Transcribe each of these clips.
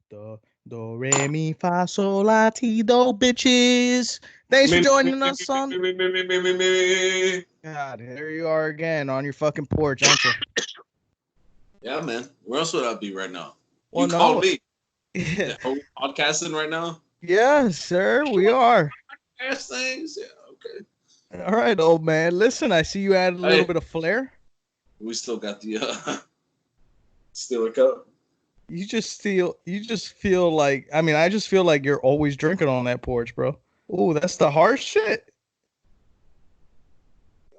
Do, re, mi, fa, sol, la, ti, do, bitches. Thanks for Me, me, joining me, us on. me, me, me, me, me, me, me. God, here you are again on your fucking porch, aren't you? Yeah, man. Where else would I be right now? Well, You called no. me. Yeah, are we podcasting right now? Yes, sir, we are. Ass things. Yeah, okay. All right, old man. Listen, I see you added a little Hey, bit of flair. we still got the Steeler Cup. You just feel like, I mean, I just feel like you're always drinking on that porch, bro. Oh, that's the harsh shit.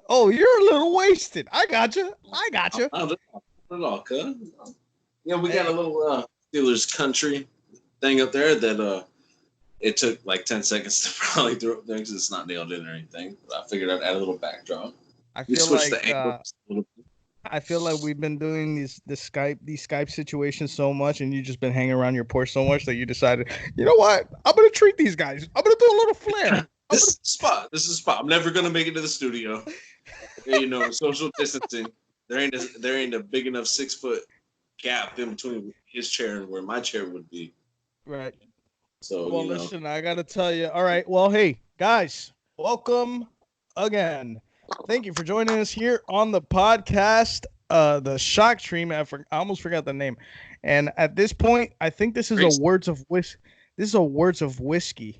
Oh, you're a little wasted. I got you. I got you. Not at all, cuz. Yeah, we got a Hey, little Steelers country thing up there that it took like 10 seconds to probably throw up there because it's not nailed in or anything. But I figured I'd add a little backdrop. I We feel switched the like angle uh, a little bit. I feel like we've been doing these Skype situations so much, and you've just been hanging around your porch so much that you decided, you know what? I'm gonna treat these guys. I'm gonna do a little flair. I'm This is the spot. This is the spot. I'm never gonna make it to the studio. You know, social distancing. There ain't a big enough 6 foot gap in between his chair and where my chair would be. right. So Well, you know, listen, I gotta tell you. All right. Well, hey guys, welcome again. Thank you for joining us here on the podcast. The shock stream. I almost forgot the name. And at this point, I think this is a crazy. words of whis. This is a words of whiskey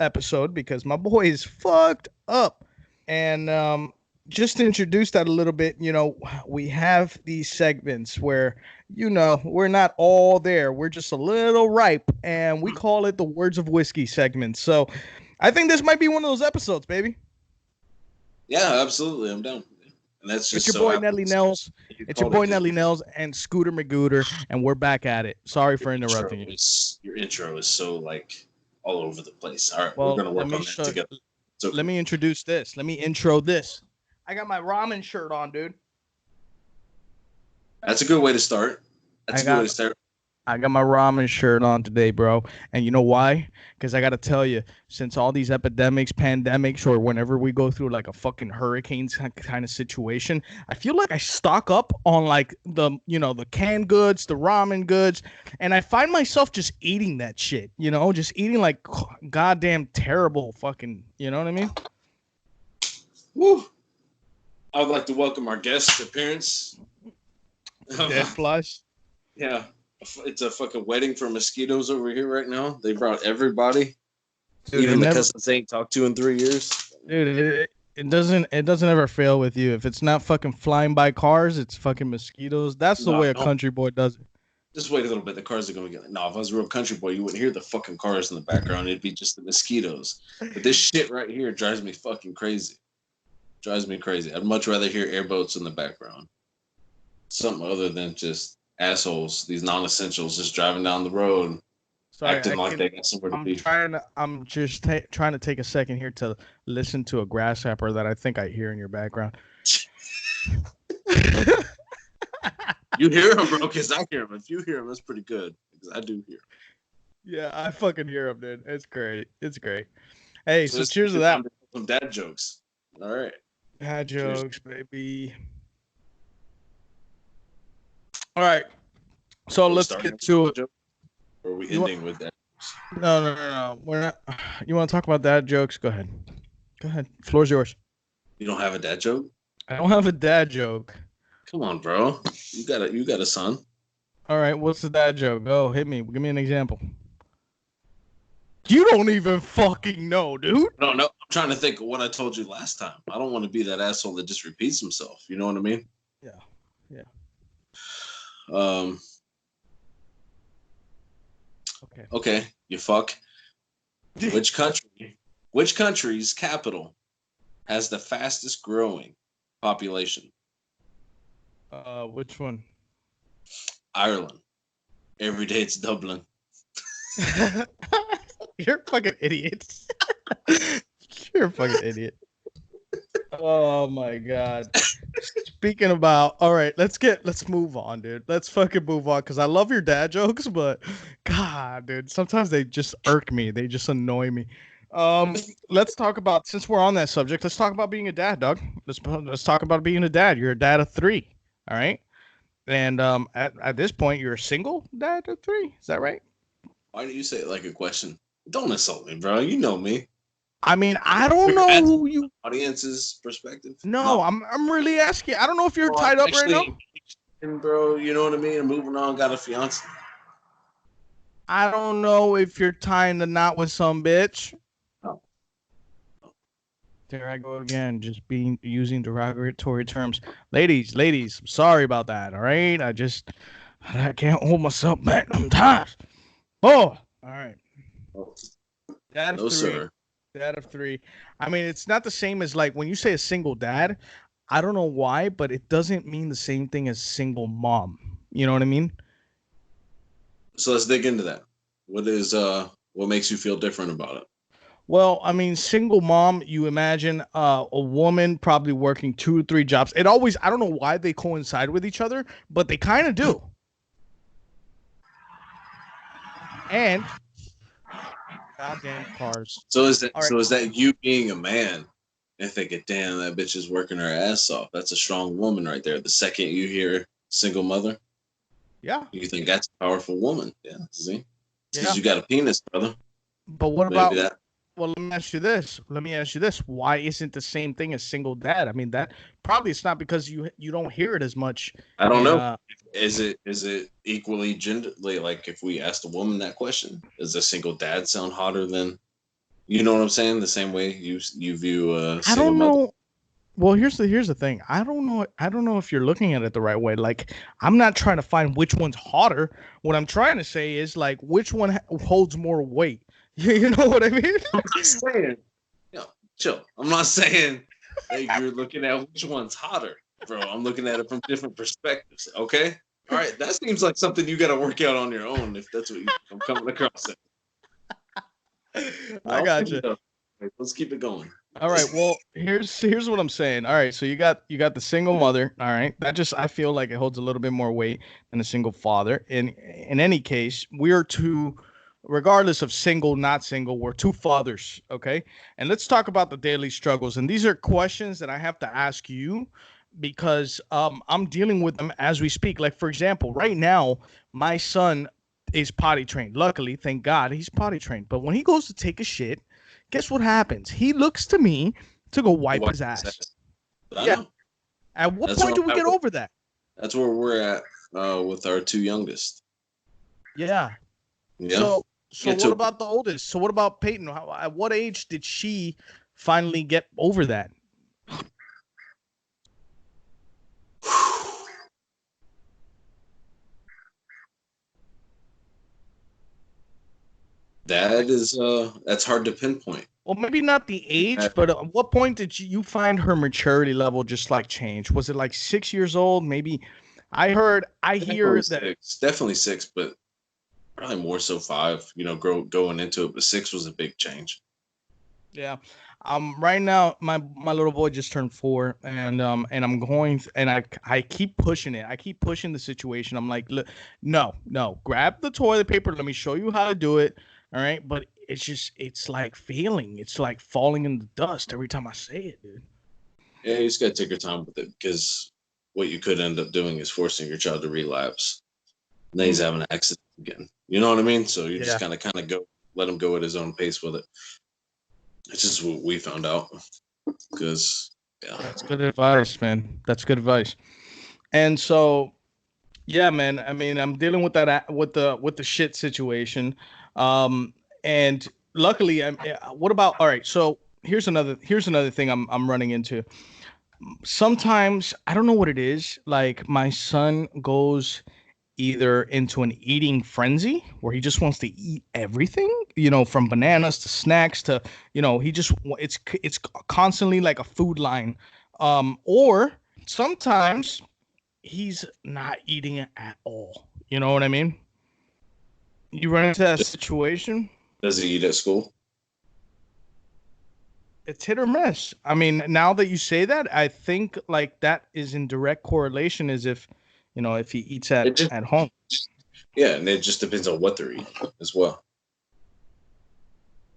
episode because my boy is fucked up. And just to introduce that a little bit, we have these segments where we're not all there. We're just a little ripe, and we call it the words of whiskey segment. So I think this might be one of those episodes, baby. Yeah, absolutely. I'm down. And that's It's just your so boy Nelly happens Nels. you It's your called it boy because Nelly Nels and Scooter McGooter, and we're back at it. Sorry for interrupting you. your intro is so like all over the place. All right, we're Well, gonna work on that together. It's let okay. me introduce this. Let me intro this. I got my ramen shirt on, dude. That's a good way to start. I That's a good way got to start. I got my ramen shirt on today, bro. And you know why? Because I got to tell you, since all these epidemics, pandemics, or whenever we go through like a fucking hurricane kind of situation, I feel like I stock up on like the canned goods, the ramen goods, and I find myself just eating that shit, just eating like goddamn terrible fucking, you know what I mean? Woo! I would like to welcome our guest appearance. Dead flush. Yeah, it's a fucking wedding for mosquitoes over here right now. They brought everybody, Dude, even the cousins they ain't talked to in 3 years. dude, it doesn't ever fail with you. If it's not fucking flying by cars, it's fucking mosquitoes. That's the No, way a don't. country boy does it. Just wait a little bit. The cars are gonna get. No, if I was a real country boy, you wouldn't hear the fucking cars in the background. It'd be just the mosquitoes. But this shit right here drives me fucking crazy. Drives me crazy. I'd much rather hear airboats in the background. Something other than just assholes, these non-essentials just driving down the road, Sorry, acting like they got somewhere to I'm be. trying to. I'm just trying to take a second here to listen to a grasshopper that I think I hear in your background. You hear him, bro? Because I hear him. If you hear him, that's pretty good. Because I do hear him. Yeah, I fucking hear him, dude. It's great. It's great. Hey, so This cheers to is that. some dad jokes. All right. Dad Cheers. jokes, baby. All right, so Are we let's starting get with to a it. joke, or are we You want, ending with that? no. We're not. You want to talk about dad jokes? Go ahead. Go ahead. Floor's yours. You don't have a dad joke? I don't have a dad joke. Come on, bro. You got a son. All right, what's the dad joke? Go hit me. Give me an example. You don't even fucking know, dude. No, I'm trying to think of what I told you last time. I don't want to be that asshole that just repeats himself. You know what I mean? Yeah. Um. Okay. You fuck. Which country's capital has the fastest growing population? Which one? Ireland. Every day it's Dublin. You're a fucking idiot. You're a fucking idiot. Oh my god. Speaking about, all right, let's move on, dude. Let's fucking move on because I love your dad jokes, but god, dude, sometimes they just irk me. They just annoy me. Let's talk about, since we're on that subject, let's talk about being a dad, Doug. Let's talk about being a dad. You're a dad of 3, all right? And at this point, you're a single dad of 3. Is that right? Why do you say it like a question? Don't insult me, bro. You know me. I mean, I don't You're know asking who you. audience's perspective. No, No. I'm really asking. I don't know if you're Oh, I'm tied up right actually now. engaged, bro. You know what I mean? I'm moving on. Got a fiance. I don't know if you're tying the knot with some bitch. No. There I go again, just using derogatory terms. Ladies, I'm sorry about that. All right, I can't hold myself back sometimes. Oh, all right. No, Dad of no three. sir. Dad of three. I mean, it's not the same as like when you say a single dad. I don't know why, but it doesn't mean the same thing as single mom. You know what I mean? So let's dig into that. What makes you feel different about it? Well, I mean, single mom, you imagine a woman probably working 2 or 3 jobs. It always, I don't know why they coincide with each other, but they kind of do. And goddamn cars. So is that All right. you being a man and thinking, damn, that bitch is working her ass off. That's a strong woman right there. The second you hear single mother, Yeah. you think that's a powerful woman. Yeah. See? Because Yeah. you got a penis, brother. But what Maybe about, that. well, let me ask you this. Why isn't the same thing as single dad? I mean, that probably it's not because you don't hear it as much I don't in know. Is it equally genderly? Like if we asked a woman that question, does a single dad sound hotter than, you know what I'm saying? The same way you view a I single don't mother. know. Well, here's the thing. I don't know if you're looking at it the right way. Like, I'm not trying to find which one's hotter. What I'm trying to say is like which one holds more weight. You know what I mean? I'm not saying, chill. I'm not saying that you're looking at which one's hotter, bro. I'm looking at it from different perspectives. Okay. All right. That seems like something you got to work out on your own if that's what I'm coming across. I I'll got leave you. it up. Let's keep it going. All right. Well, here's what I'm saying. All right. So you got the single mother. All right. That just I feel like it holds a little bit more weight than a single father. In any case, we're two, regardless of single, not single, we're two fathers. Okay. And let's talk about the daily struggles. And these are questions that I have to ask you because I'm dealing with them as we speak. Like for example, right now, my son is potty trained. Luckily, thank God, he's potty trained. But when he goes to take a shit, guess what happens? He looks to me to go wipe What his is that? ass. I Yeah. know. At what That's point where do we I'm get at. over that? That's where we're at with our two youngest. Yeah. Yeah. So Get what to about the oldest? So what about Peyton? At what age did she finally get over that? that's hard to pinpoint. Well, maybe not the age, but at what point did you find her maturity level just like change? Was it like 6 years old? Maybe I Definitely hear that. six. Definitely six, but probably more so five. Going into it, but six was a big change. Yeah. Right now my little boy just turned 4 and I'm going and I keep pushing it. I keep pushing the situation. I'm like, look, no, grab the toilet paper. Let me show you how to do it. All right. But it's like failing. It's like falling in the dust every time I say it, dude. Yeah, you just gotta take your time with it because what you could end up doing is forcing your child to relapse. And then he's Mm, having an accident again. You know what I mean? So you just yeah. kind of go, let him go at his own pace with it. It's just what we found out because yeah, That's good advice, man. That's good advice. And so, yeah, man. I mean, I'm dealing with that with the shit situation. Um, and luckily, what about? All right, so here's another thing I'm running into. Sometimes I don't know what it is. Like my son goes either into an eating frenzy where he just wants to eat everything, from bananas to snacks to, it's constantly like a food line. Or sometimes he's not eating it at all. You know what I mean? You run into that situation, does he eat at school? it's hit or miss. I mean, now that you say that, I think like that is in direct correlation as if he eats at It just at home. Yeah, and it just depends on what they're eating as well.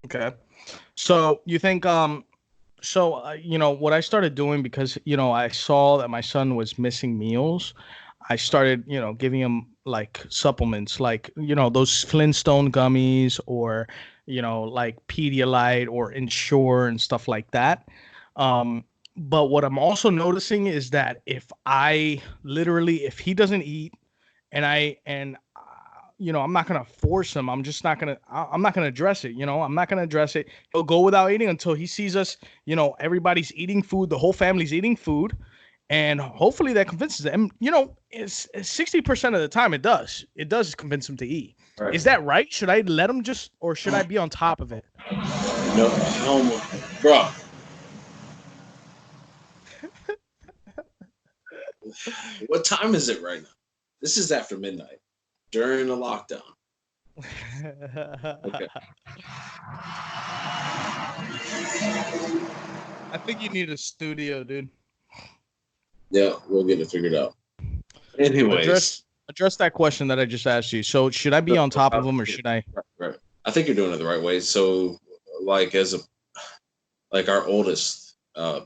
Okay. So you think what I started doing because I saw that my son was missing meals. I started giving him like supplements, like those Flintstone gummies, or like Pedialyte or Ensure and stuff like that. But what I'm also noticing is that if he doesn't eat, I'm not gonna force him. I'm not gonna address it. I'm not gonna address it. He'll go without eating until he sees us. Everybody's eating food. The whole family's eating food, and hopefully that convinces them. It's 60% of the time it does. It does convince him to eat. Right. Is that right? Should I let him or should I be on top of it? No, bro. What time is it right now? This is after midnight during the lockdown. Okay. I think you need a studio, dude. Yeah, we'll get it figured out. Anyways, address that question that I just asked you. So should I be on top of him, or should I? Right. I think you're doing it the right way. So, like our oldest,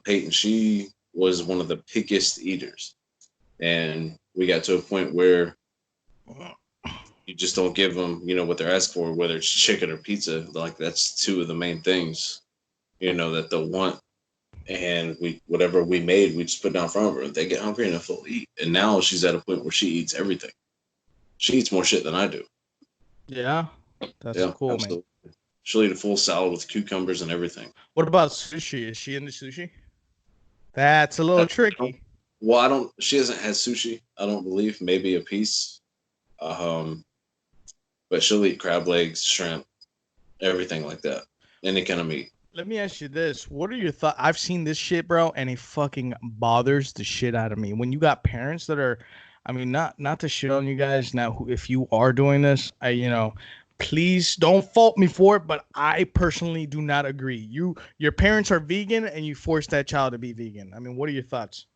Peyton, she was one of the pickiest eaters, and we got to a point where you just don't give them, what they're asking for, whether it's chicken or pizza. Like, that's two of the main things, that they'll want. And whatever we made, we just put down in front of her. They get hungry enough, they'll eat. And now she's at a point where she eats everything. She eats more shit than I do. Yeah, that's cool, absolutely, man. She'll eat a full salad with cucumbers and everything. What about sushi? Is she into sushi? That's a little tricky. Well, she hasn't had sushi, I don't believe. Maybe a piece. But she'll eat crab legs, shrimp, everything like that. Any kind of meat. Let me ask you this. What are your thoughts? I've seen this shit, bro, and it fucking bothers the shit out of me. When you got parents that are, not to shit on you guys. Now, if you are doing this, please don't fault me for it, but I personally do not agree. Your parents are vegan and you force that child to be vegan. What are your thoughts?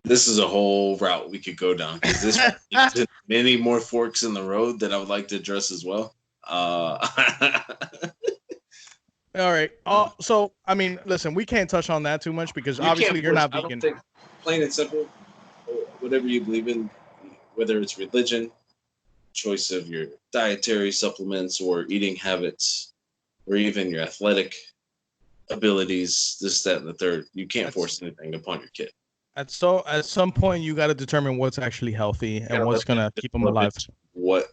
This is a whole route we could go down, because this leads many more forks in the road that I would like to address as well. All right. So listen, we can't touch on that too much because obviously you're not vegan. Plain and simple, whatever you believe in, whether it's religion, choice of your dietary supplements or eating habits, or even your athletic abilities, this, that, and the third, you can't force anything upon your kid. At some point, you got to determine what's actually healthy and what's gonna keep them alive. What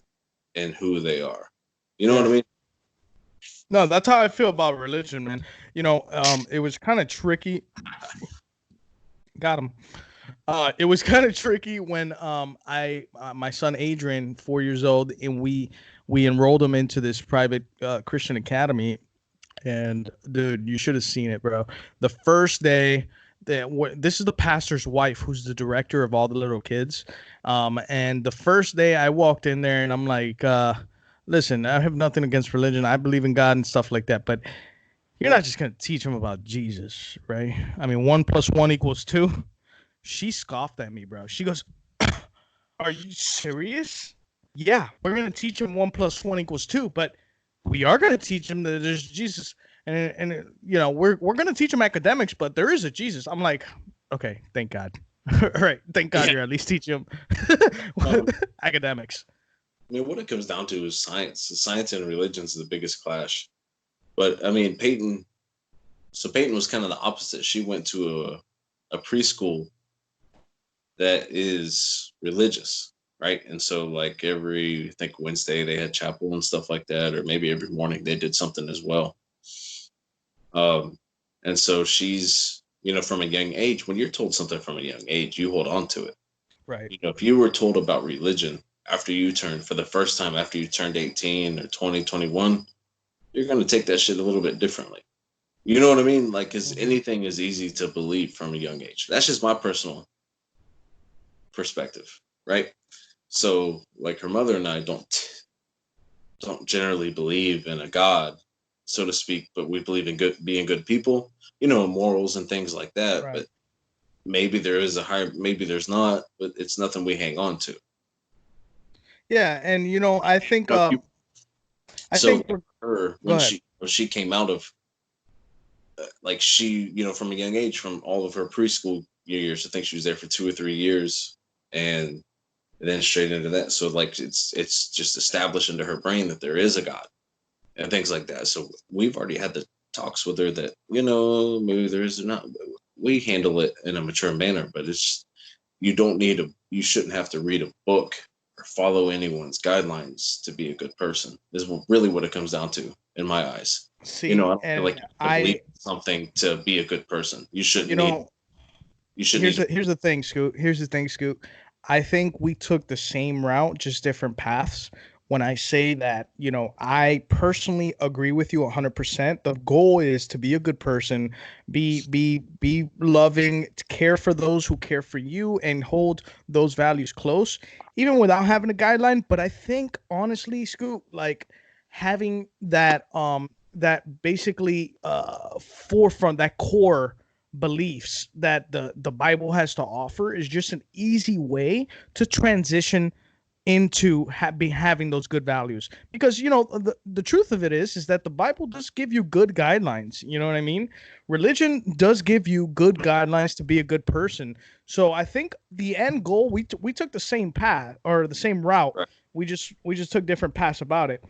and who they are. You know what I mean? No, that's how I feel about religion, man. It was kind of tricky. Got him. It was kind of tricky when my son Adrian, 4 years old, and we enrolled him into this private Christian academy, and dude, you should have seen it, bro. The first day. This is the pastor's wife, who's the director of all the little kids. And the first day I walked in there, and I'm like, listen, I have nothing against religion. I believe in God and stuff like that. But you're not just going to teach them about Jesus, right? 1 + 1 = 2. She scoffed at me, bro. She goes, are you serious? Yeah, we're going to teach them 1 + 1 = 2. But we are going to teach them that there's Jesus. And we're going to teach them academics, but there is a Jesus. I'm like, okay, thank God. All right, thank God you're at least teaching them academics. What it comes down to is science. Science and religion is the biggest clash. But Peyton was kind of the opposite. She went to a preschool that is religious, right? And so like I think Wednesday they had chapel and stuff like that, or maybe every morning they did something as well. And so she's, from a young age, when you're told something from a young age, you hold on to it. Right. If you were told about religion for the first time after you turned 18 or 20, 21, you're going to take that shit a little bit differently. You know what I mean? Like, because anything is easy to believe from a young age. That's just my personal perspective, right? So, like, her mother and I don't generally believe in a God, so to speak, but we believe in being good people, morals and things like that. Right. But maybe there is maybe there's not, but it's nothing we hang on to. Yeah, and I think her when she came out of like she, from a young age, from all of her preschool years, I think she was there for 2 or 3 years, and then straight into that. So like it's just established into her brain that there is a God and things like that. So we've already had the talks with her that, you know, maybe there is or not. We handle it in a mature manner, but it's you shouldn't have to read a book or follow anyone's guidelines to be a good person. Is really what it comes down to in my eyes. You know, I See, don't feel like and you have to believe something to be a good person. You shouldn't you need. know, You shouldn't need. here's the thing, Scoot. Here's the thing, Scoot. I think we took the same route, just different paths. When I say that, I personally agree with you 100%. The goal is to be a good person, be loving, to care for those who care for you, and hold those values close, even without having a guideline. But I think honestly, Scoot, like having that basically forefront, that core beliefs that the Bible has to offer is just an easy way to transition into having those good values, because the truth of it is that the Bible does give you good guidelines. You know what I mean? Religion does give you good guidelines to be a good person. So I think the end goal, we took the same path or the same route. Right. We just took different paths about it.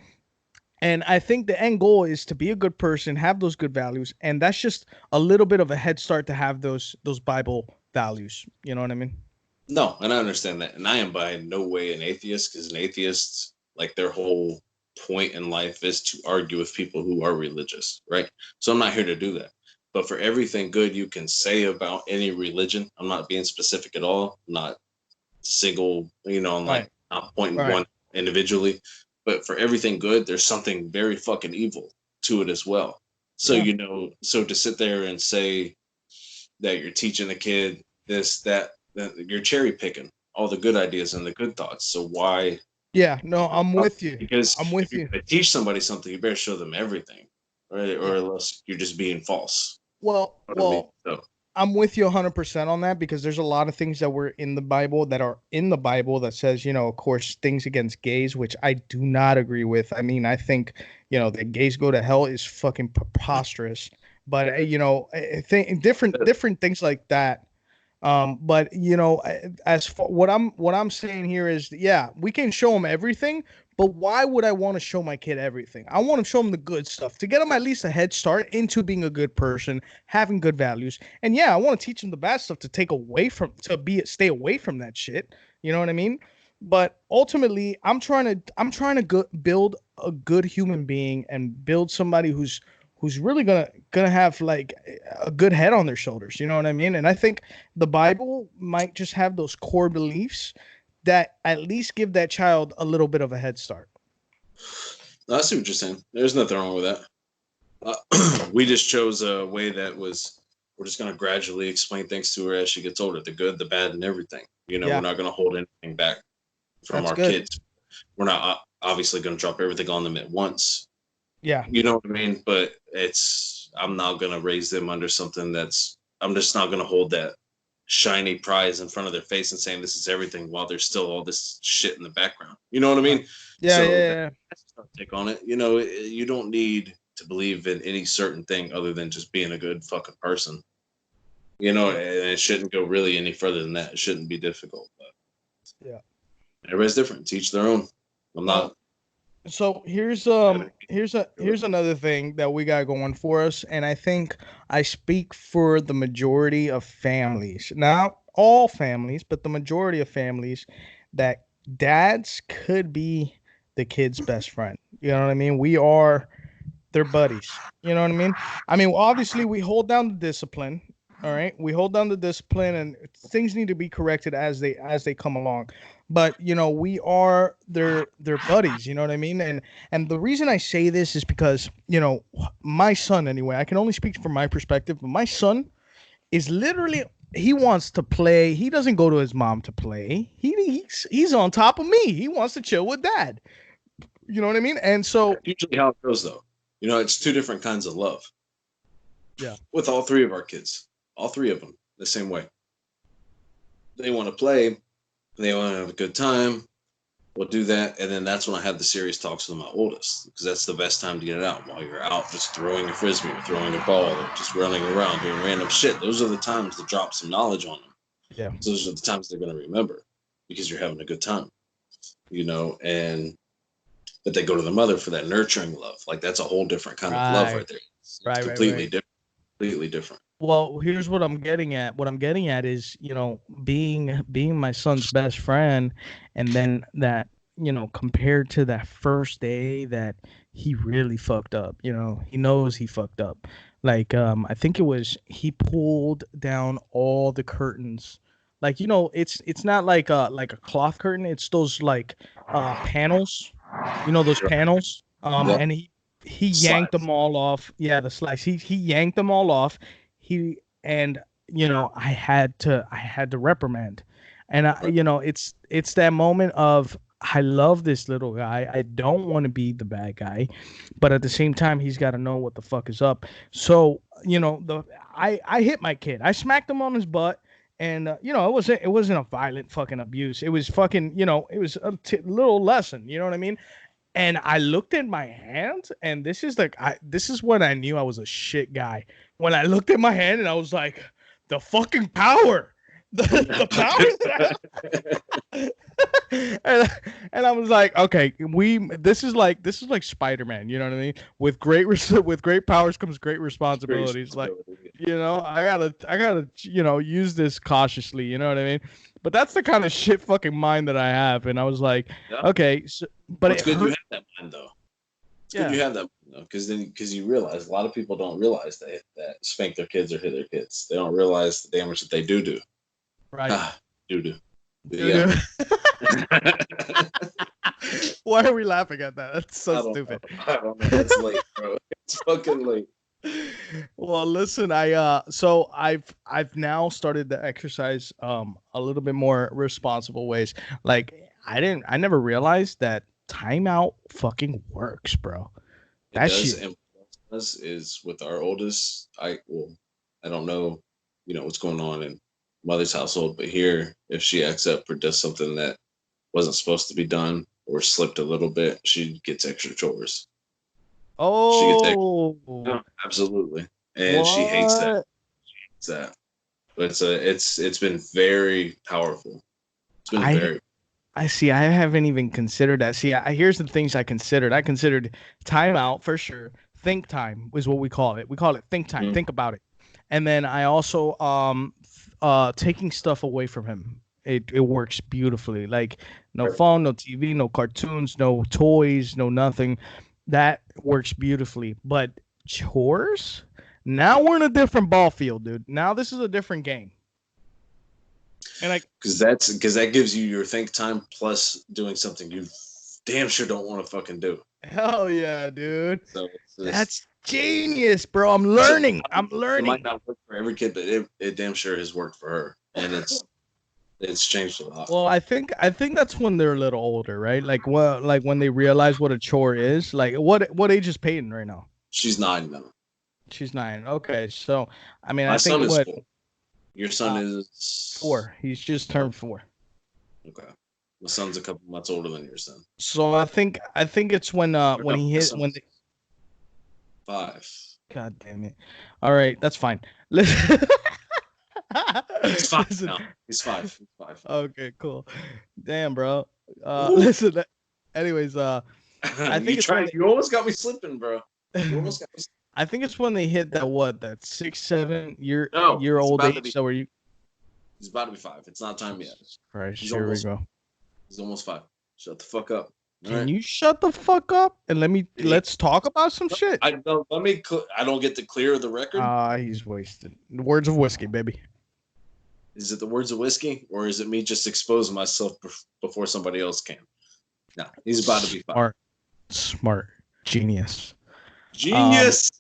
And I think the end goal is to be a good person, have those good values, and that's just a little bit of a head start to have those Bible values. You know what I mean? No, and I understand that, and I am by no way an atheist, because an atheist, like their whole point in life is to argue with people who are religious, right? So I'm not here to do that. But for everything good you can say about any religion, I'm not being specific at all, not single, I'm like Right. not pointing Right. one individually, but for everything good, there's something very fucking evil to it as well. So, Yeah. so to sit there and say that you're teaching a kid this, that you're cherry picking all the good ideas and the good thoughts. So why? Yeah. No, I'm with you. Because I'm if with you're you. going to teach somebody something, you better show them everything, right? Or Yeah. else you're just being false. Well, You know what I mean? well, So I'm with you 100% on that, because there's a lot of things that were in the Bible that are in the Bible that says, of course, things against gays, which I do not agree with. I mean, I think, that gays go to hell is fucking preposterous. But I think different things like that. But as for what I'm saying here is, yeah, we can show them everything, but why would I want to show my kid everything? I want to show them the good stuff to get them at least a head start into being a good person, having good values. And yeah, I want to teach them the bad stuff to stay away from that shit. You know what I mean? But ultimately, I'm trying to build a good human being and build somebody who's really gonna have like a good head on their shoulders. You know what I mean? And I think the Bible might just have those core beliefs that at least give that child a little bit of a head start. I see what you're saying. There's nothing wrong with that. We just chose a way that was, we're just going to gradually explain things to her as she gets older, the good, the bad, and everything. We're Yeah, not going to hold anything back from that's our good. kids. We're not obviously going to drop everything on them at once. Yeah, You know what I mean? But I'm not going to raise them under something I'm just not going to hold that shiny prize in front of their face and saying this is everything while there's still all this shit in the background. You know what I right. mean? Yeah, So yeah, that's our take on it. You don't need to believe in any certain thing other than just being a good fucking person. yeah, And it shouldn't go really any further than that. It shouldn't be difficult. But yeah. Yeah. everybody's different. Teach their own. I'm not. Well, so Having here's another thing that we got going for us, and I think I speak for the majority of families, not all families, but the majority of families, that dads could be the kid's best friend. You know what I mean? We are their buddies. You know what I mean? I mean, obviously we hold down the discipline. All right, we hold down the discipline, and things need to be corrected as they come along. But we are their buddies. You know what I mean? And the reason I say this is because my son, anyway. I can only speak from my perspective, but my son is literally, he wants to play. He doesn't go to his mom to play. He's on top of me. He wants to chill with dad. You know what I mean? And so usually how it goes though. It's two different kinds of love yeah, with all three of our kids. All three of them the same way. They want to play. They want to have a good time. We'll do that, and then that's when I have the serious talks with my oldest, because that's the best time to get it out. While you're out just throwing a frisbee or throwing a ball or just running around doing random shit, those are the times to drop some knowledge on them. yeah. So those are the times they're going to remember. because you're having a good time, and but they go to the mother for that nurturing love. Like that's a whole different kind of love right there. It's completely different. Completely different. Well, here's what I'm getting at. What I'm getting at is, being my son's best friend, and then that, compared to that first day that he really fucked up, he knows he fucked up. Like, I think it was he pulled down all the curtains. Like, it's not like a cloth curtain. It's those like panels, those panels. Yep. And he yanked them all off. Yeah, the slice. He yanked them all off. He and I had to reprimand, and it's that moment of I love this little guy. I don't want to be the bad guy, but at the same time he's got to know what the fuck is up. So I hit my kid. I smacked him on his butt. And it wasn't a violent fucking abuse. It was fucking it was a little lesson. You know what I mean? And I looked at my hand, and this is when I knew I was a shit guy. When I looked at my hand, and I was like, the fucking power, the power. and I was like, okay, this is like Spider-Man. You know what I mean? With great powers comes great responsibilities. Like, I gotta use this cautiously. You know what I mean? But that's the kind of shit fucking mind that I have. And I was like, okay, so, but it's good you have that mind though. It's good you have that mind though, because you realize a lot of people don't realize that spank their kids or hit their kids. They don't realize the damage that they do. Right. Do. Yeah. Why are we laughing at that? That's so stupid. I don't know. It's late, bro. It's fucking late. Well, listen, I've now started to exercise a little bit more responsible ways. Like I never realized that timeout fucking works, bro. That shit. And is with our oldest. I don't know, what's going on in mother's household, but here, if she acts up or does something that wasn't supposed to be done or slipped a little bit, she gets extra chores. Oh, absolutely, and she hates that. But it's been very powerful. It's been very. I see. I haven't even considered that. See, here's the things I considered. I considered timeout for sure. Think time is what we call it. We call it think time. Mm-hmm. Think about it. And then I also taking stuff away from him. It works beautifully. Like no phone, no TV, no cartoons, no toys, no nothing. That works beautifully. But chores? Now we're in a different ball field, dude. Now this is a different game. And because that gives you your think time plus doing something you damn sure don't want to fucking do. Hell yeah, dude. So that's genius, bro. I'm learning. It might not work for every kid, but it damn sure has worked for her, and it's changed a lot. Well, I think that's when they're a little older, right? Like when they realize what a chore is. Like what age is Peyton right now? She's 9 now. She's 9. Okay, so I mean, I think son is 4. Your son is 4. He's just turned 4. Okay. My son's a couple months older than your son. So I think it's when he hit 5. God damn it! All right, that's fine. Listen. He's 5 now. He's 5. Okay, cool. Damn, bro. Listen. Anyways, I think you almost got me slipping, bro. You almost got me. I think it's when they hit that 6, 7 year old age. So are you? He's about to be 5. It's not time yet. Christ, here we go. He's almost 5. Shut the fuck up. Can you shut the fuck up and let's talk about some shit? I don't get to clear the record. He's wasted. The words of whiskey, baby. Is it the words of whiskey, or is it me just exposing myself before somebody else can? No, he's about to be 5. Smart. Genius. Genius.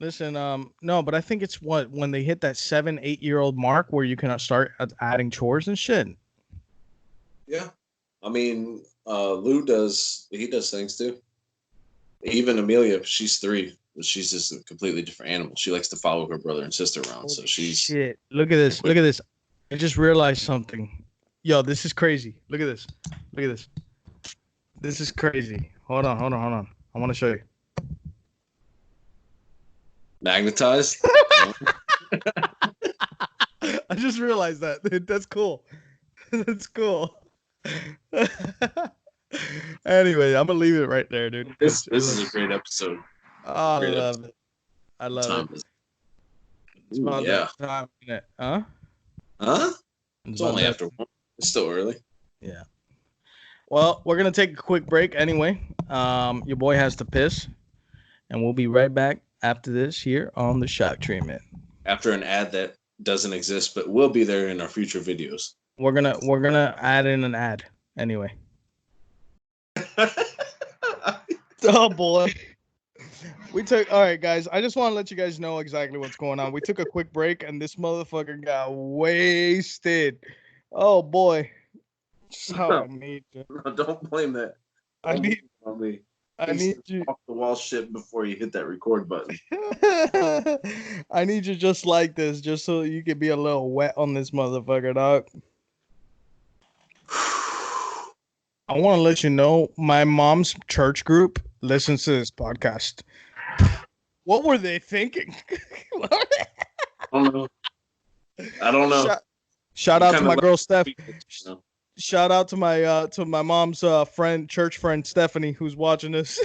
Listen, no, but I think it's when they hit that 7, 8-year-old mark where you can start adding chores and shit. Yeah, I mean, Lou does things too. Even Amelia, she's 3, but she's just a completely different animal. She likes to follow her brother and sister around. Holy so she's shit. Look at this. Look at this. I just realized something. Yo, this is crazy. Look at this. Look at this. This is crazy. Hold on. I want to show you. Magnetized. I just realized that. Dude, that's cool. That's cool. Anyway, I'm gonna leave it right there, dude. This is a great episode. Oh, Great I love episode. it. I love it. It's Ooh, about yeah. that time, isn't it? Huh? Huh? It's It's about only that. after 1. It's still early. Yeah. Well, we're gonna take a quick break anyway. Your boy has to piss, and we'll be right back after this here on the Shock Treatment. After an ad that doesn't exist, but will be there in our future videos. We're gonna add in an ad anyway. Oh boy. All right, guys. I just want to let you guys know exactly what's going on. We took a quick break, and this motherfucker got wasted. Oh boy. Just how I need you. No, don't blame that. I need on me. I need you. Off the wall shit before you hit that record button. I need you just like this, just so you can be a little wet on this motherfucker, dog. I want to let you know my mom's church group listens to this podcast. What were they thinking? I don't know. Shout out to my girl Steph. You know? Shout out to my mom's church friend Stephanie, who's watching this.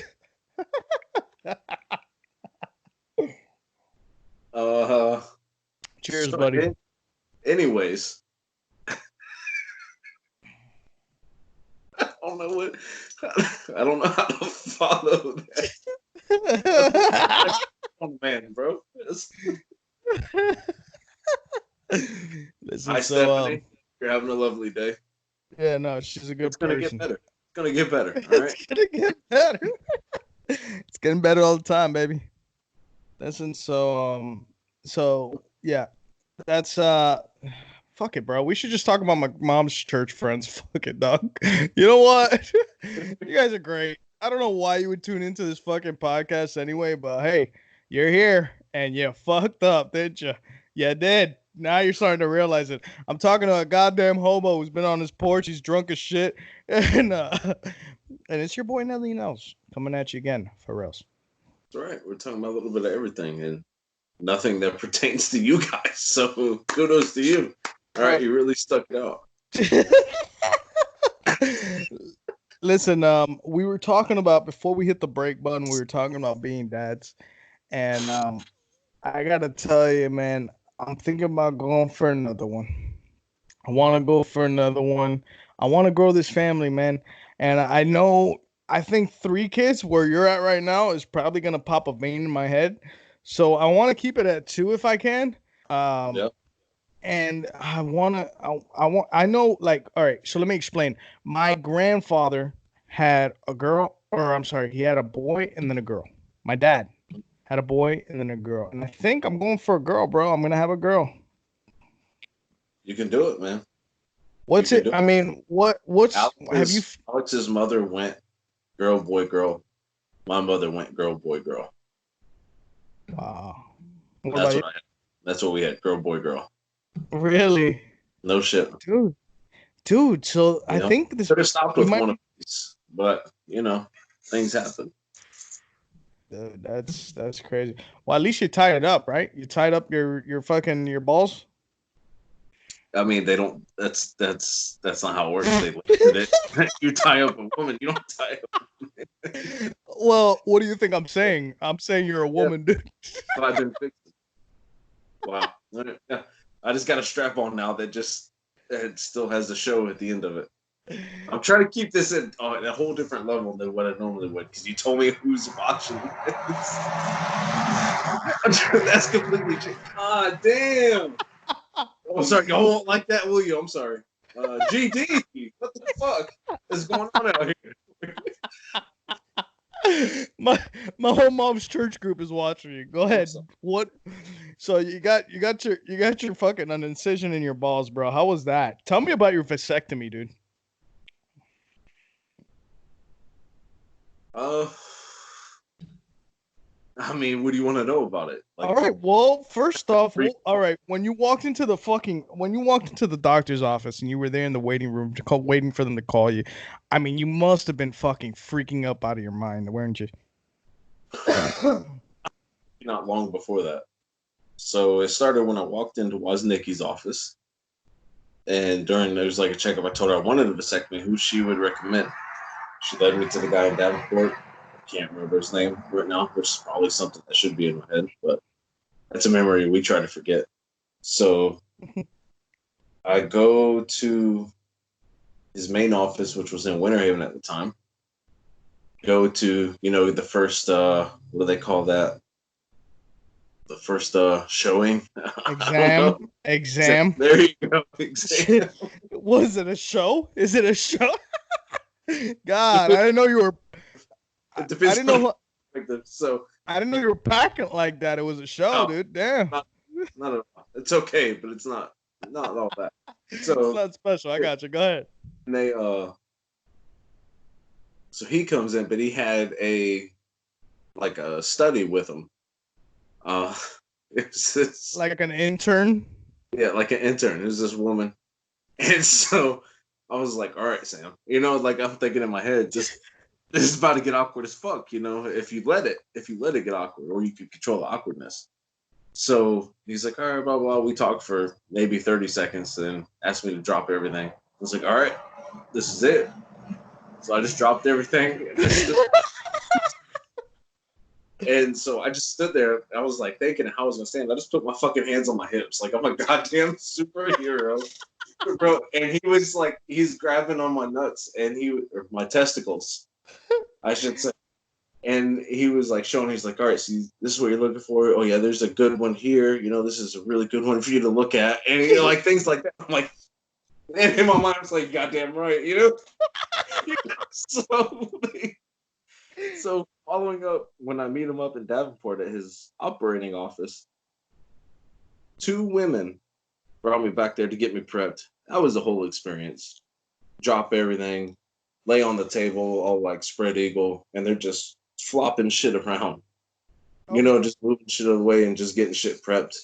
Cheers, buddy. Anyways, I don't know how to follow that. Oh man, bro. Listen, Hi, Stephanie. You're having a lovely day. Yeah, no, she's a good It's gonna person. get better. It's gonna get better. All right. It's gonna get better. It's getting better all the time, baby. Listen, so yeah, that's fuck it, bro. We should just talk about my mom's church friends. Fuck it, dog. You know what? You guys are great. I don't know why you would tune into this fucking podcast anyway, but hey, you're here and you fucked up, didn't you? You did. Now you're starting to realize it. I'm talking to a goddamn hobo who's been on his porch. He's drunk as shit, and it's your boy Nelly Nels coming at you again for reals. That's right. We're talking about a little bit of everything and nothing that pertains to you guys. So kudos to you. All right, you really stuck it out. Listen, we were talking about before we hit the break button. We were talking about being dads, and I gotta tell you, man, I'm thinking about going for another one. I want to go for another one. I want to grow this family, man. And I think 3 kids where you're at right now is probably going to pop a vein in my head. So I want to keep it at 2 if I can. Yep. And I know, like, all right, so let me explain. My grandfather had a girl, or I'm sorry, he had a boy and then a girl. My dad had a boy and then a girl. And I think I'm going for a girl, bro. I'm going to have a girl. You can do it, man. What's it? I mean, what's Alex's mother went girl, boy, girl. My mother went girl, boy, girl. Wow. That's what we had. Girl, boy, girl. Really? No shit. Dude, so I think this could have stopped with one of these, but things happen. Dude, that's crazy. Well, at least you tied it up, right? You tied up your fucking your balls. I mean, they don't. That's not how it works. You tie up a woman. You don't tie up. Well, what do you think I'm saying? I'm saying you're a woman, dude. I've been fixing. Wow. I just got a strap on now that it still has the show at the end of it. I'm trying to keep this at a whole different level than what I normally would, because you told me who's watching this. That's completely changed. Ah, damn. I'm sorry. You won't like that, will you? I'm sorry. GD, what the fuck is going on out here? My whole mom's church group is watching you. Go ahead. What? So you got your fucking an incision in your balls, bro. How was that? Tell me about your vasectomy, dude. I mean, what do you want to know about it? All right. Well, first off, all right. When you walked into the doctor's office and you were there in the waiting room waiting for them to call you, I mean, you must have been fucking freaking up out of your mind, weren't you? Not long before that. So it started when I walked into Woznicki's office, and there was like a checkup. I told her I wanted a vasectomy, who she would recommend. She led me to the guy in Davenport. I can't remember his name right now, which is probably something that should be in my head, but that's a memory we try to forget. So I go to his main office, which was in Winter Haven at the time. Go to, the first, what do they call that? The first showing. I don't know. Exam. There you go. Exam. Was it a show? Is it a show? God, I didn't know you were. It depends. I didn't know. So I didn't know you were packing like that. It was a show, dude. Damn. Not at all. It's okay, but it's not all that. So it's not special. I got you. Go ahead. And they so he comes in, but he had a study with him. It's like an intern. Yeah, like an intern. It was this woman, and so I was like, "All right, Sam." Like I'm thinking in my head, just this is about to get awkward as fuck. If you let it get awkward, or you could control the awkwardness. So he's like, "All right, blah blah." We talked for maybe 30 seconds, and asked me to drop everything. I was like, "All right, this is it." So I just dropped everything. And so I just stood there. I was like thinking how I was gonna stand. I just put my fucking hands on my hips, like I'm a goddamn superhero, bro. And he was like, he's grabbing on my nuts or my testicles, I should say. And he was like showing. He's like, all right, see, this is what you're looking for. Oh yeah, there's a good one here. This is a really good one for you to look at. And like things like that. I'm like, and in my mind, it's like, goddamn right, So following up, when I meet him up in Davenport at his operating office, 2 women brought me back there to get me prepped. That was the whole experience. Drop everything, lay on the table, all like spread eagle, and they're just flopping shit around. Just moving shit out of the way and just getting shit prepped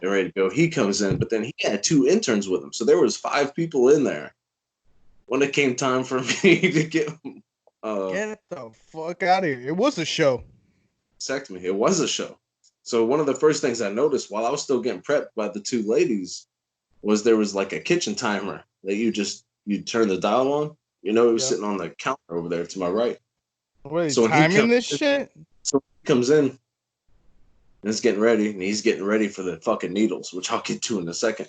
and ready to go. He comes in, but then he had 2 interns with him. So there was 5 people in there. When it came time for me to get the fuck out of here. It was a show. Vasectomy. It was a show. So one of the first things I noticed while I was still getting prepped by the 2 ladies was there was like a kitchen timer that you turn the dial on. It was sitting on the counter over there to my right. What, so timing this shit? So he comes in and it's getting ready, and he's getting ready for the fucking needles, which I'll get to in a second.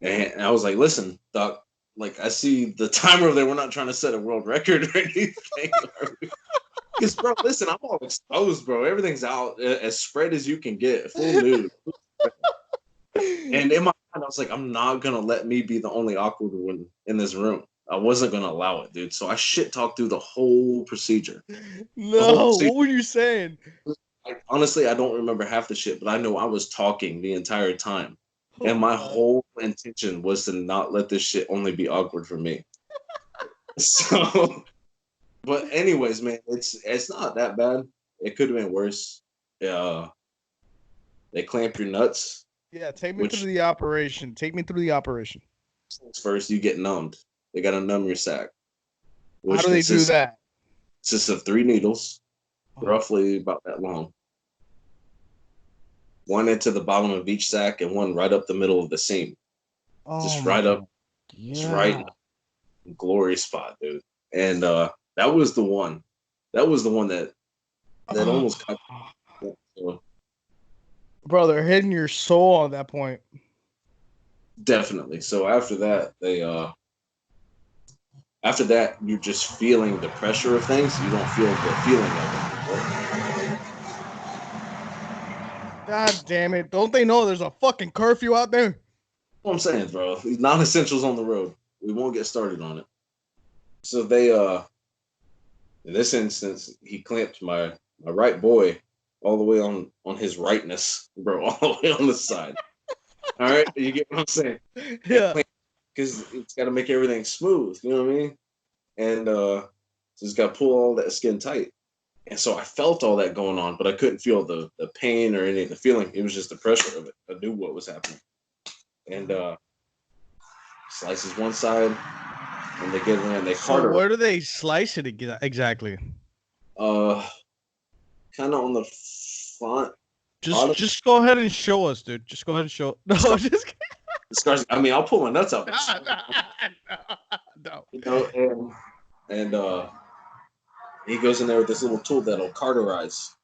And I was like, listen, Doc, like I see the timer over there. We're not trying to set a world record or anything. Because, bro, listen, I'm all exposed, bro. Everything's out as spread as you can get, full nude. And in my mind, I was like, I'm not going to let me be the only awkward one in this room. I wasn't going to allow it, dude. So I shit talked through the whole procedure. No, what were you saying? Honestly, I don't remember half the shit, but I know I was talking the entire time. And my whole intention was to not let this shit only be awkward for me. So, but anyways, man, it's not that bad. It could have been worse. They clamp your nuts. Yeah, take me through the operation. Take me through the operation. First, you get numbed. They got to numb your sac. How do they do that? Consists of 3 needles, roughly about that long. 1 into the bottom of each sac and 1 right up the middle of the seam. Just right up. Yeah. Just right. Glory spot, dude. And that was the one. That was the one that almost got. Bro, they're hitting your soul at that point. Definitely. So after that, you're just feeling the pressure of things. You don't feel the feeling of it. God damn it. Don't they know there's a fucking curfew out there? What I'm saying, bro. Non-essentials on the road. We won't get started on it. So they, in this instance, he clamped my right boy all the way on his rightness, bro, all the way on the side. All right? You get what I'm saying? Yeah. Because it's got to make everything smooth. You know what I mean? And so it's got to pull all that skin tight. And so I felt all that going on, but I couldn't feel the pain or any of the feeling. It was just the pressure of it. I knew what was happening. And slices one side, and they get in there and they So where do they slice it exactly? Kind of on the front, Just go ahead and show us, dude. Just go ahead and show. No, just kidding. The scars. I mean, I'll pull my nuts out. No. You know, and he goes in there with this little tool that'll cauterize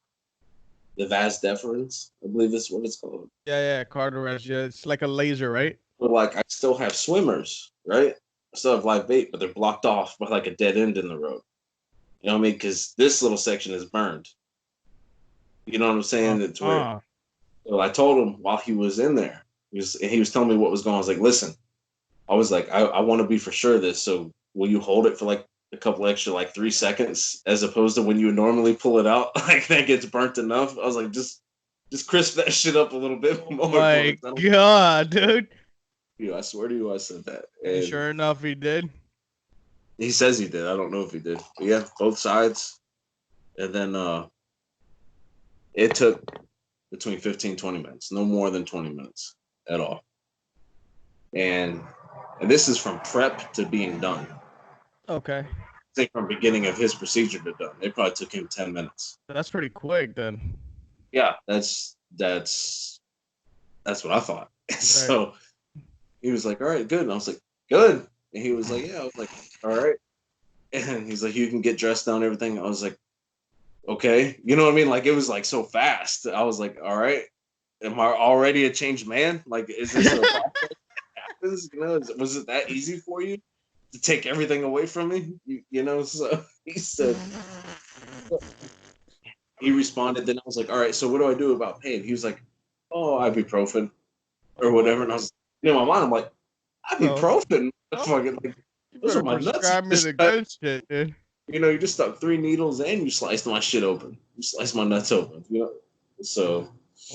the vas deferens. I believe that's what it's called. Yeah, cauterize. Yeah, it's like a laser, right? But like, I still have swimmers, right? I still have live bait, but they're blocked off by like a dead end in the road. You know what I mean? Because this little section is burned. You know what I'm saying? It's where. So I told him while he was in there, he was telling me what was going on. I was like, listen, I want to be for sure of this. So will you hold it for like a couple extra, like 3 seconds, as opposed to when you would normally pull it out, like that gets burnt enough? I was like, just crisp that shit up a little bit more. My God, dude. I swear to you, I said that. And sure enough, he did. He says he did. I don't know if he did. But yeah, both sides. And then it took between 15, 20 minutes. No more than 20 minutes at all. And this is from prep to being done. Okay. I think from beginning of his procedure to done. It probably took him 10 minutes. That's pretty quick then. Yeah, that's what I thought. Right. So he was like, all right, good. And I was like, good. And he was like, yeah. I was like, all right. And he's like, you can get dressed down and everything. I was like, okay. You know what I mean? Like, it was like so fast. I was like, all right. Am I already a changed man? Like, is this a process that happens? You know, was it that easy for you to take everything away from me? You know, so he said, he responded. Then I was like, all right, so what do I do about pain? He was like, oh, ibuprofen or whatever. And I was, in my mind, I'm like, ibuprofen? Fucking, like, those are my nuts. The good shit, dude. You know, you just stuck 3 needles and you sliced my shit open. You sliced my nuts open. You know, so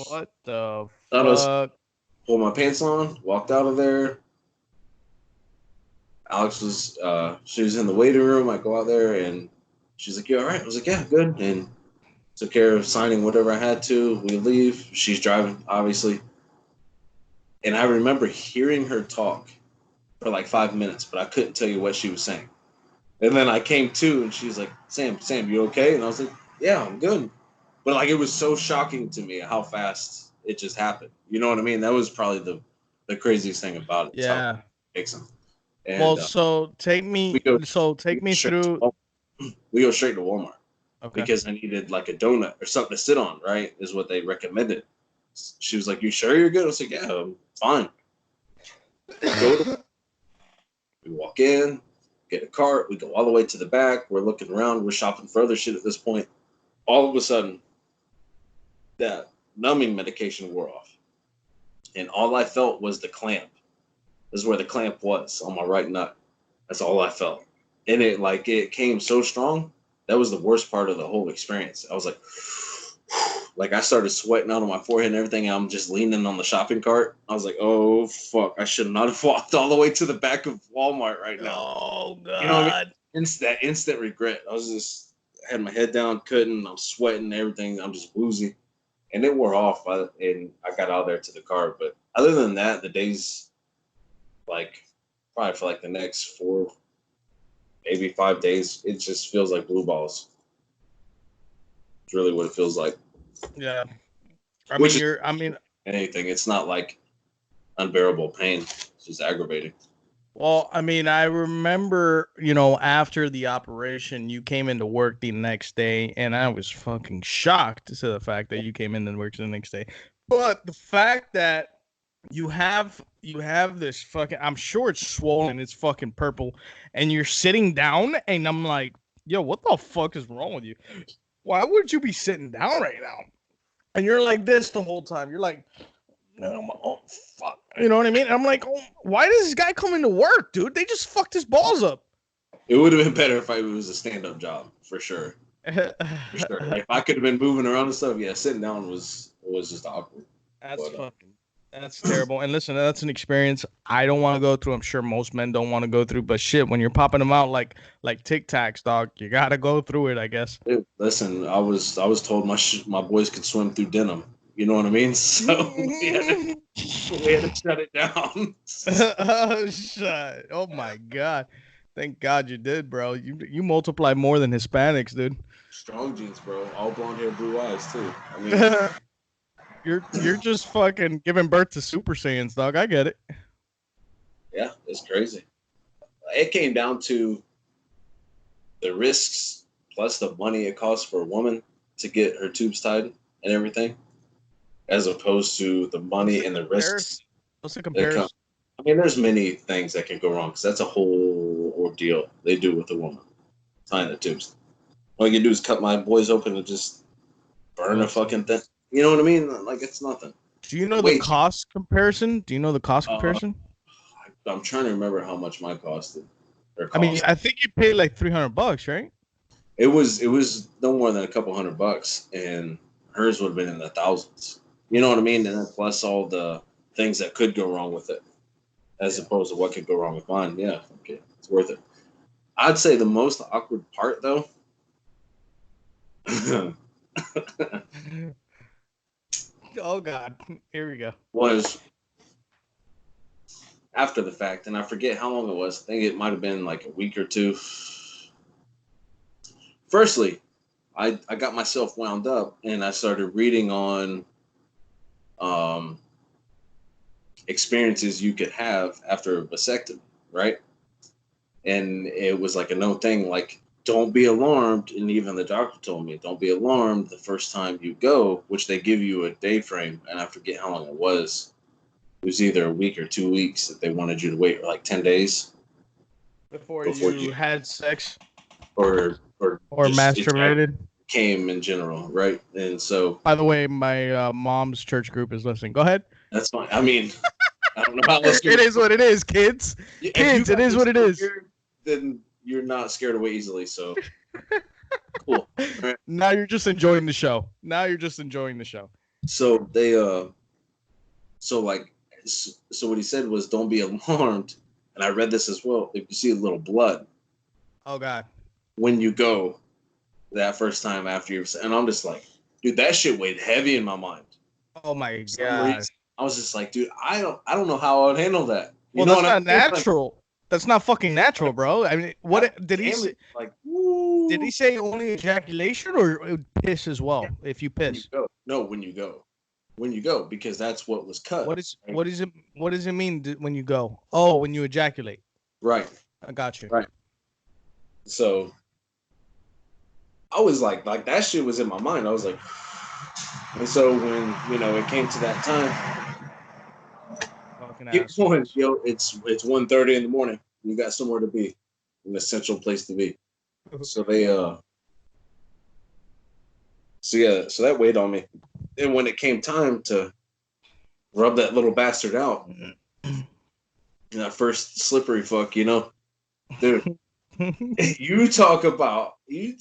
what the fuck? Pulled my pants on, walked out of there. Alex was, she was in the waiting room. I go out there and she's like, you all right? I was like, yeah, good. And took care of signing whatever I had to. We leave. She's driving, obviously. And I remember hearing her talk for like 5 minutes, but I couldn't tell you what she was saying. And then I came to, and she's like, Sam, you okay? And I was like, yeah, I'm good. But like, it was so shocking to me how fast it just happened. You know what I mean? That was probably the craziest thing about it. Yeah. And, well, so take me through. We go straight to Walmart. Okay. Because I needed like a donut or something to sit on, right? Is what they recommended. She was like, you sure you're good? I was like, yeah, I'm fine. We walk in, get a cart, we go all the way to the back. We're looking around, we're shopping for other shit at this point. All of a sudden, that numbing medication wore off. And all I felt was the clamp. This is where the clamp was on my right nut. That's all I felt. And it came so strong. That was the worst part of the whole experience. I was like I started sweating out on my forehead and everything. And I'm just leaning on the shopping cart. I was like, oh, fuck. I should not have walked all the way to the back of Walmart right now. Oh, God. You know what I mean? That instant regret. I had my head down, I'm sweating, everything. I'm just woozy. And it wore off. And I got out there to the car. But other than that, the days, like, probably for like the next 4, maybe 5 days, it just feels like blue balls. It's really what it feels like. Yeah. Anything. It's not like unbearable pain. It's just aggravating. Well, I mean, I remember, after the operation, you came into work the next day, and I was fucking shocked to the fact that you came into work the next day. But the fact that you have this fucking, I'm sure it's swollen, it's fucking purple, and you're sitting down, and I'm like, yo, what the fuck is wrong with you? Why would you be sitting down right now? And you're like this the whole time. You're like, oh, fuck. You know what I mean? And I'm like, oh, why does this guy come into work, dude? They just fucked his balls up. It would have been better if it was a stand-up job, for sure. For sure. Like, if I could have been moving around and stuff, yeah, sitting down was just awkward. That's terrible. And listen, that's an experience I don't want to go through. I'm sure most men don't want to go through. But shit, when you're popping them out like Tic Tacs, dog, you gotta go through it, I guess. Dude, listen, I was told my boys could swim through denim. You know what I mean? So we had to shut it down. Oh shit! Oh my God! Thank God you did, bro. You multiply more than Hispanics, dude. Strong genes, bro. All blonde hair, blue eyes too. I mean. You're just fucking giving birth to Super Saiyans, dog. I get it. Yeah, it's crazy. It came down to the risks plus the money it costs for a woman to get her tubes tied and everything, as opposed to the money and the risks What's the that come. comparison? I mean, there's many things that can go wrong because that's a whole ordeal they do with a woman tying the tubes. All you can do is cut my boys open and just burn a fucking thing. You know what I mean? Like, it's nothing. Do you know the Wait, cost comparison? Do you know the cost comparison? I'm trying to remember how much mine costed. I mean, I think you paid like $300, right? It was no more than a couple $100, and hers would have been in the thousands. You know what I mean? And then plus all the things that could go wrong with it, as opposed to what could go wrong with mine. Yeah, okay, it's worth it. I'd say the most awkward part though. Oh God, here we go. Was after the fact, and I forget how long it was. I think it might have been like a week or two. Firstly, I got myself wound up, and I started reading on experiences you could have after a vasectomy, right? And it was like a known thing, like don't be alarmed. And even the doctor told me, don't be alarmed the first time you go, which they give you a day frame, and I forget how long it was. It was either a week or 2 weeks that they wanted you to wait, or like 10 days Before you had sex or masturbated. Came in general, right? And so, by the way, my mom's church group is listening. Go ahead. That's fine. I mean, I don't know how else. It is what it is, kids. Kids, it is what it is. Then you're not scared away easily, so cool. Right. Now you're just enjoying the show. So they so what he said was, don't be alarmed, and I read this as well. If you see a little blood, oh God, when you go that first time after you, and I'm just like, dude, that shit weighed heavy in my mind. Oh my God. I was just like, dude, I don't know how I would handle that. You know, that's not natural. Like, that's not fucking natural, bro. I mean, what did he say? Like, did he say only ejaculation or piss as well? If you piss, when you go, because that's what was cut. What does it mean when you go? Oh, when you ejaculate. Right. I got you. Right. So I was like that shit was in my mind. I was like, and so when it came to that time. Get going, yo! It's 1:30 in the morning. You got somewhere to be, an essential place to be. So they so that weighed on me. And when it came time to rub that little bastard out, that first slippery fuck, dude. You talk about you.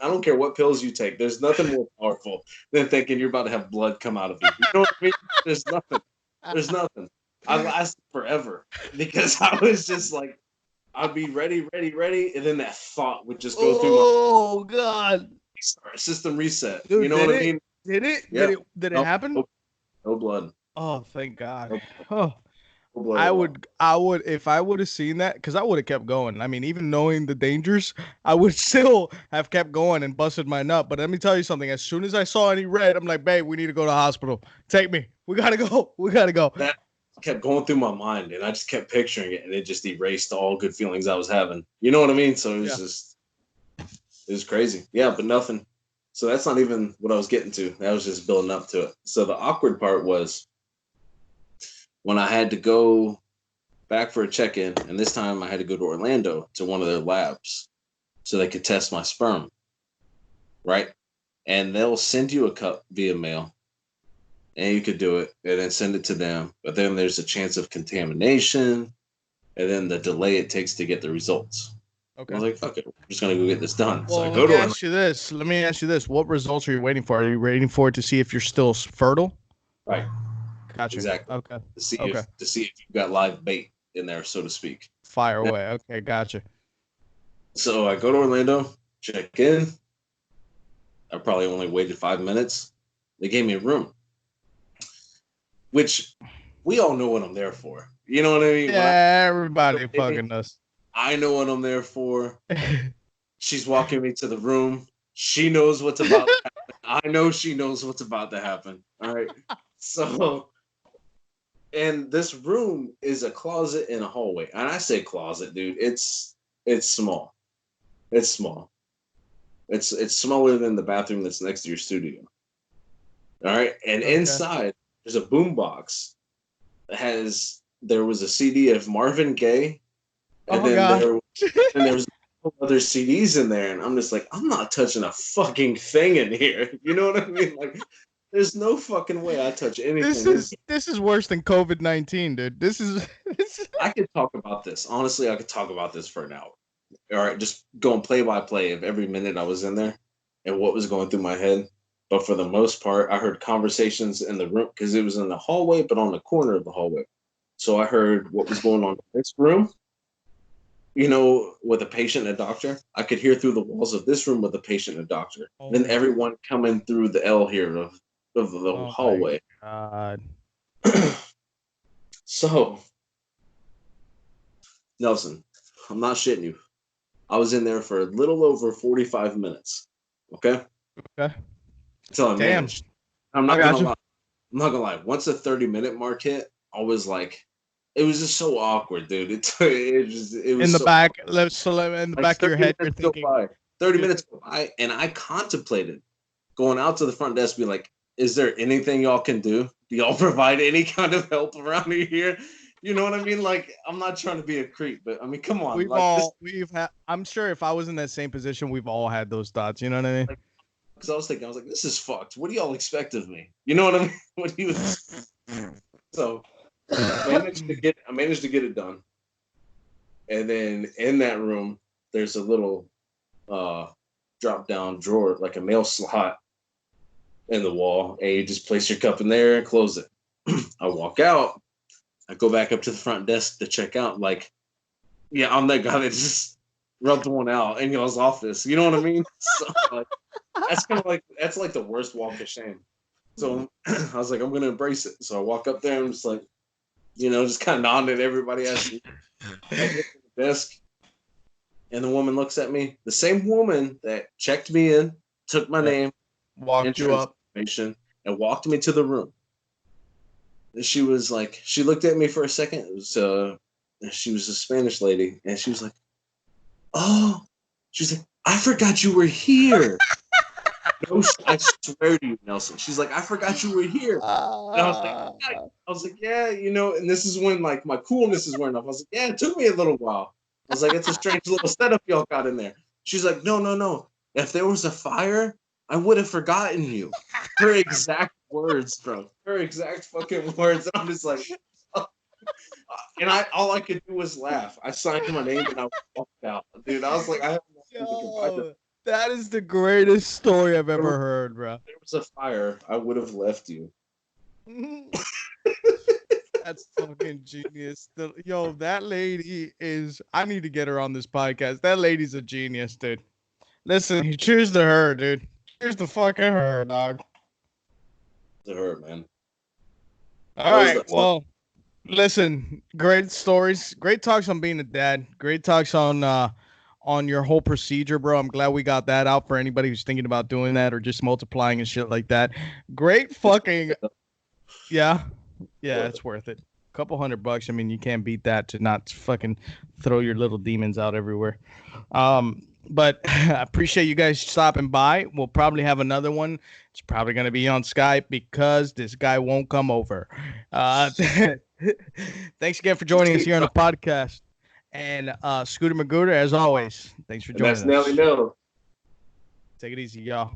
I don't care what pills you take. There's nothing more powerful than thinking you're about to have blood come out of you. You know what I mean? There's nothing. I lasted forever because I was just like, I'd be ready, and then that thought would just go through my. Oh God! System reset. Dude, you know what I mean? Did it? Yeah. Did it happen? No blood. Oh, thank God. No blood. I would, if I would have seen that, because I would have kept going. I mean, even knowing the dangers, I would still have kept going and busted my nut. But let me tell you something. As soon as I saw any red, I'm like, babe, we need to go to the hospital. Take me. We gotta go. That kept going through my mind, and I just kept picturing it, and it just erased all good feelings I was having. You know what I mean? So it was it was crazy. Yeah, but nothing. So that's not even what I was getting to. That was just building up to it. So the awkward part was when I had to go back for a check-in, and this time I had to go to Orlando to one of their labs so they could test my sperm, right? And they'll send you a cup via mail, and you could do it and then send it to them. But then there's a chance of contamination, and then the delay it takes to get the results. Okay. I was like, fuck it, I'm just gonna go get this done. Well, so I go to Let me ask you this. What results are you waiting for? Are you waiting for it to see if you're still fertile? Right. Gotcha. Exactly. Okay. To see if you've got live bait in there, so to speak. Fire away. Okay, gotcha. So I go to Orlando, check in. I probably only waited 5 minutes. They gave me a room, which we all know what I'm there for. You know what I mean? Yeah, everybody fucking does. I know what I'm there for. She's walking me to the room. She knows what's about to happen. I know she knows what's about to happen. All right. So, and this room is a closet and a hallway. And I say closet, dude. It's small. It's small. It's smaller than the bathroom that's next to your studio. All right. And Okay. inside there's a boom box that there was a CD of Marvin Gaye, and Oh God. there was other CDs in there, and I'm just like, I'm not touching a fucking thing in here. You know what I mean? Like, there's no fucking way I touch anything. This is worse than COVID-19, dude. This is I could talk about this. Honestly, I could talk about this for an hour. All right, just going play by play of every minute I was in there and what was going through my head. But for the most part, I heard conversations in the room because it was in the hallway, but on the corner of the hallway. So I heard what was going on in this room, with a patient and a doctor. I could hear through the walls of this room with a patient and a doctor. Then everyone coming through the L here of the hallway. God. So, Nelson, I'm not shitting you. I was in there for a little over 45 minutes. Okay? Okay. Until I managed. I'm not gonna lie. I'm not gonna lie. Once the 30-minute mark hit, I was like, it was just so awkward, dude. It was in the so back. awkward. In the back of your head, you're thinking. 30 minutes go by, and I contemplated going out to the front desk, be like, "Is there anything y'all can do? Do y'all provide any kind of help around here?" You know what I mean? Like, I'm not trying to be a creep, but I mean, come on. We've had. I'm sure if I was in that same position, we've all had those thoughts. You know what I mean? Because I was like, this is fucked. What do y'all expect of me? You know what I mean? What do you? So I managed to get it done, and then in that room, there's a little drop down drawer, like a mail slot in the wall, and you just place your cup in there and close it. I walk out. I go back up to the front desk to check out. Like, yeah, I'm that guy that just rubbed one out in y'all's office. You know what I mean? So, like, that's like the worst walk of shame. So I was like, I'm gonna embrace it. So I walk up there and just like, just kind of nodding at everybody. I get to the desk, and the woman looks at me. The same woman that checked me in, took my name, walked you up, and walked me to the room. She was like, she looked at me for a second. It was, she was a Spanish lady, and she was like, "Oh," she's like, "I forgot you were here." No, I swear to you, Nelson. She's like, "I forgot you were here." And I was like, "Yeah, And this is when like my coolness is wearing off. I was like, "Yeah, it took me a little while." I was like, "It's a strange little setup y'all got in there." She's like, "No. If there was a fire, I would have forgotten you." Her exact words, bro. Her exact fucking words. And I'm just like, and all I could do was laugh. I signed my name and I walked out, dude. I was like, I have nothing to confide. That is the greatest story I've ever heard, bro. If there was a fire, I would have left you. That's fucking genius. That lady is. I need to get her on this podcast. That lady's a genius, dude. Listen, cheers to her, dude. Cheers to fucking her, dog. To her, man. All right. Well, listen. Great stories. Great talks on being a dad. Great talks on your whole procedure, bro. I'm glad we got that out for anybody who's thinking about doing that or just multiplying and shit like that. Great fucking. Yeah, it's worth it. A couple $100. I mean, you can't beat that to not fucking throw your little demons out everywhere. But I appreciate you guys stopping by. We'll probably have another one. It's probably going to be on Skype because this guy won't come over. Thanks again for joining us here on the podcast. And Scooter Magooter, as always, thanks for joining us. That's Nelly. Take it easy, y'all.